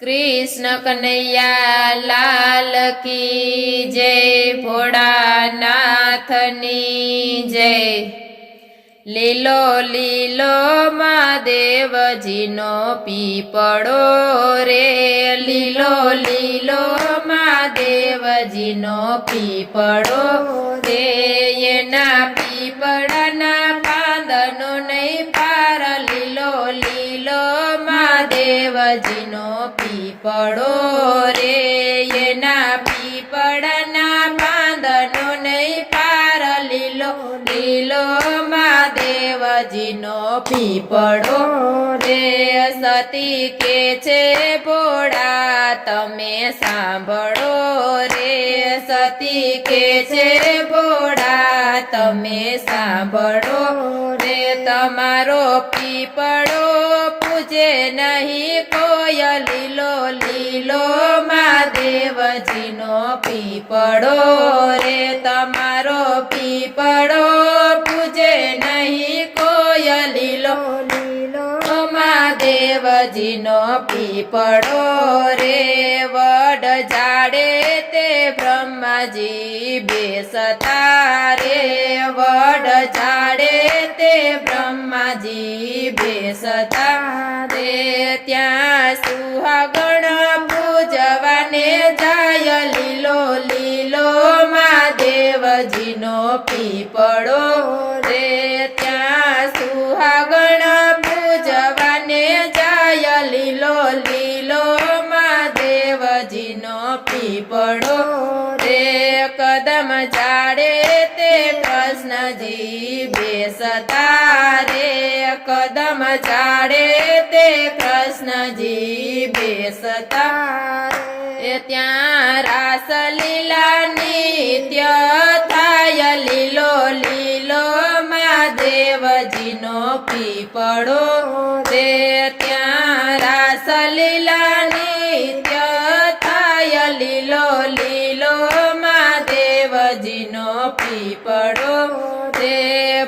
कृष्ण कन्हैया लाल की जय, भोळानाथनी जय। लीलो लीलो महादेवजीनो पीपळो रे, लीलो लीलो महादेवजीनो पीपळो रे। एना पीपळाना पांदनो नहीं पार, लीलो लीलो महादेवजीनो पीपळो रे। एना पीपळाना पांदनो नहीं पार, लीलो लीलो महादेवजीनो पीपळो रे। सती के छे भोळा तमे सांभळो रे, सती के छे भोळा तमे सांभळो रे। तमारो पीपळो पूजे नहीं कोय, लीलो लीलो महादेवजीनो पीपळो रे। तमारो पीपळो पूजे नहीं कोय, लीलो लीलो महादेवजीनो पीपळो रे। वड झाड़े ते ब्रह्माजी बेसता रे, वड झाड़े ते ब्रह्माजी बेसता रे। त्या सुहागण पूजवाने जाय, लीलो लीलो महादेवजीनो पीपळो रे। त्या सुहागण पूजवाने जाय, लीलो लीलो महादेवजीनो पीपळो रे। कदम झाड़े ते कृष्णजी बेसता रे, कदम झाड़े ते कृष्णजी बेसता रे। त्या रासलीला नित्य थाय, लीलो लीलो महादेवजीनो पीपळो रे। त्या रासलीला नित्य थाय, लीलो लीलो महादेवजीनो पीपळो रे।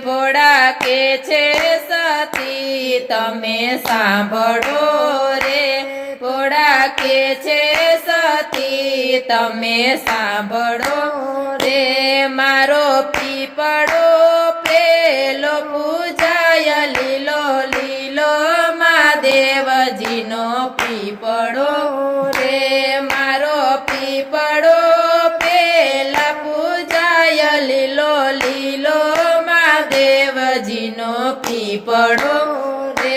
भोळा के छे सती तमे सांभळो रे, भोळा के छे सती तमे सांभळो रे। मारो पीपळो पेलो पूजाय, लीलो लीलो महादेवजीनो पीपळो रे। मारो पीपळो पेला पूजाय, लीलो लीलो महादेवजीनो पीपळो रे।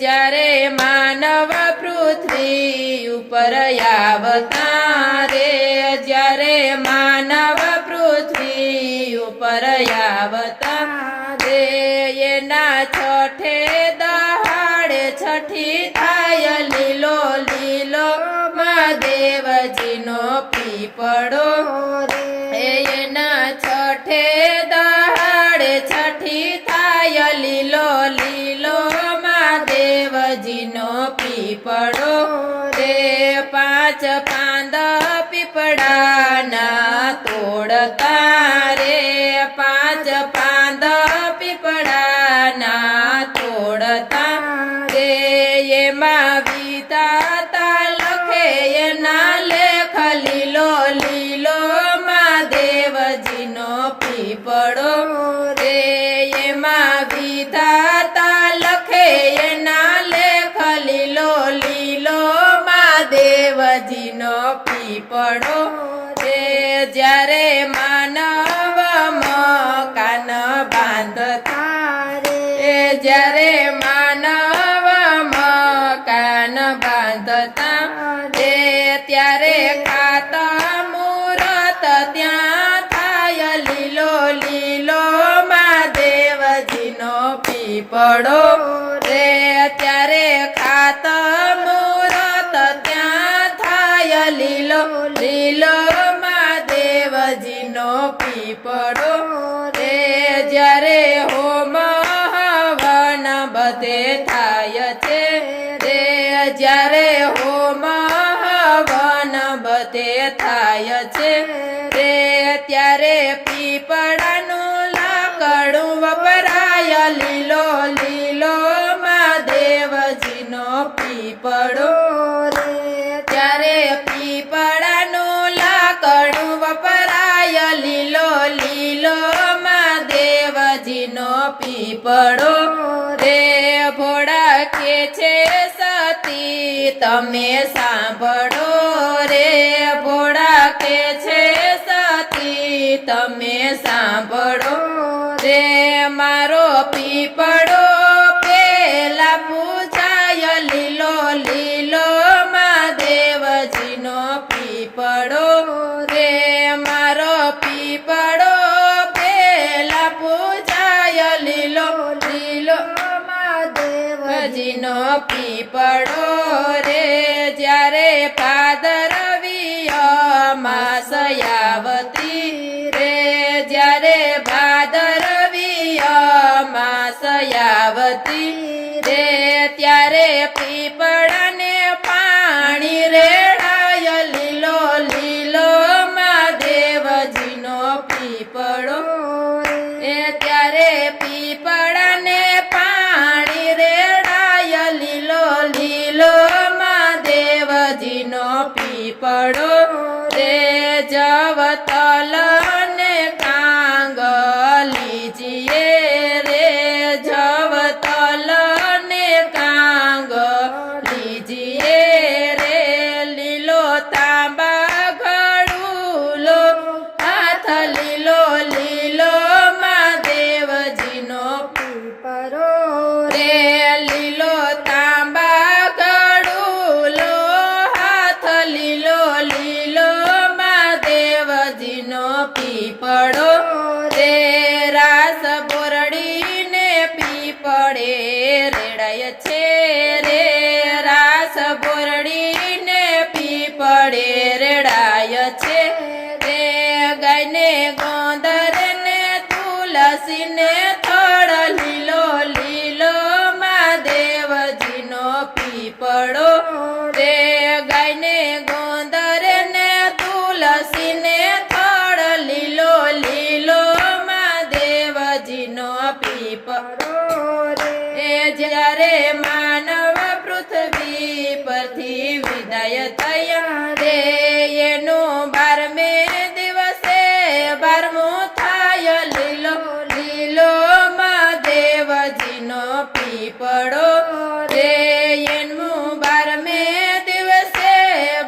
જ્યારે માનવ પૃથ્વી ઉપર આવતા રે, જ્યારે માનવ પૃથ્વી ઉપર આવતા રે। એના છઠે દહાડે છઠી થાય, લીલો લીલો महादेवजीनो पीपळो रे। एना छठे दहाड़े छठी थाय, लीलो लीलो महादेवजीनो पीपळो रे। पांच पांद पीपळाना तोड़ता रे, पांच पांद पीपळाना तोड़ता रे। एमा विधाता लखे एना लेख, लीलो लीलो महादेवजीनो पीपळो रे। एमा विधाता लखे एना लेख, लीलो लीलो महादेवजीनो पीपळो रे। જ્યારે માનવ મકાન બાંધતા રે, જ્યારે માનવ મકાન બાંધતા રે, ત્યારે ખાતા મુહૂર્ત ત્યાં થાય, લીલો લીલો महादेवजीनो पीपळो रे। ત્યારે ખાતા મુહૂર્ત ત્યાં થાય, લીલો લીલો महादेवजीनो पीपळो रे। જ્યારે હોમ હવન બધે થાય છે રે, જ્યારે હોમ હવન બધે થાય છે રે, ત્યારે પીપળાનું લાકડું વપરાય, લીલો લીલો महादेवजीनो पीपळो रे। પીપળો રે ભોળા કે છે સતી તમે સાંભળો રે ભોળા કે છે સતી તમે સાંભળો રે મારો પીપળો પેલા પૂજાય લીલો લીલો મહાદેવજીનો પીપળો રે મારો પીપળો પેલા પૂજાય લીલો લીલો મહાદેવજીનો પીપળો રે જ્યારે ભાદરવી અમાસયાવતી રે જ્યારે ભાદરવી અમાસયાવતી રે ત્યારે પીપળાને પાણી રેડાય લીલો લીલો મહાદેવજીનો પીપળો એ ત્યારે પીપળાને પાણી રેડાય લીલો લીલો મહાદેવજીનો પીપળો રે જવતલ ને કાંગલીજીએ રે જવતલ ને કાંગલીજીએ રે લીલો તાંબા ઘડુલો હાથ લીલો લીલો મહાદેવજીનો પીપળો રે લીલો તાંબા ઘડુલો હાથ લીલો લીલો મહાદેવજીનો પીપળો રે રાસ બોરડીને પીપળે રેડાય છે રે રાસ બોરડીને પીપળે રેડાય છે રે ગાયને ગોંદરને તુલસીને થડ લીલો લીલો મહાદેવજીનો પીપળો રે ગાયને ગોંદરને તુલસીને થડ લીલો લીલો મહાદેવજીનો પીપળો રે જ્યારે માનવ પૃથ્વી પરથી વિદાય થયા રે એનું 12મે દિવસે 12મું થાય લીલો લીલો મહાદેવજીનો પીપળો રે એનું 12મે દિવસે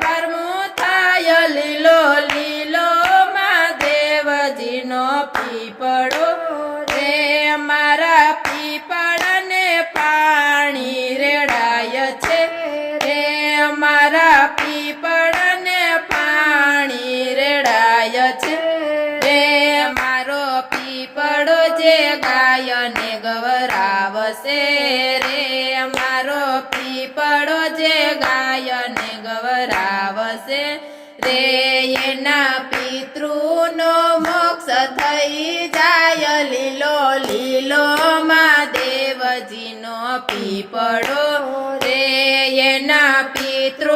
12મું થાય લીલો લીલો મહાદેવજીનો પીપળો રે મારા પીપળાને પાણી રેડાય છે રે મારા પીપળાને પાણી રેડાય છે રે મારો પીપળો જે ગાયને ગવરાવશે રે મારો પીપળો જે ગાયને ગવરાવશે રે એના પિતૃનો મોક્ષ થઈ જાય લીલો લીલો મહાદેવજીનો પીપળો રે એના પિતૃ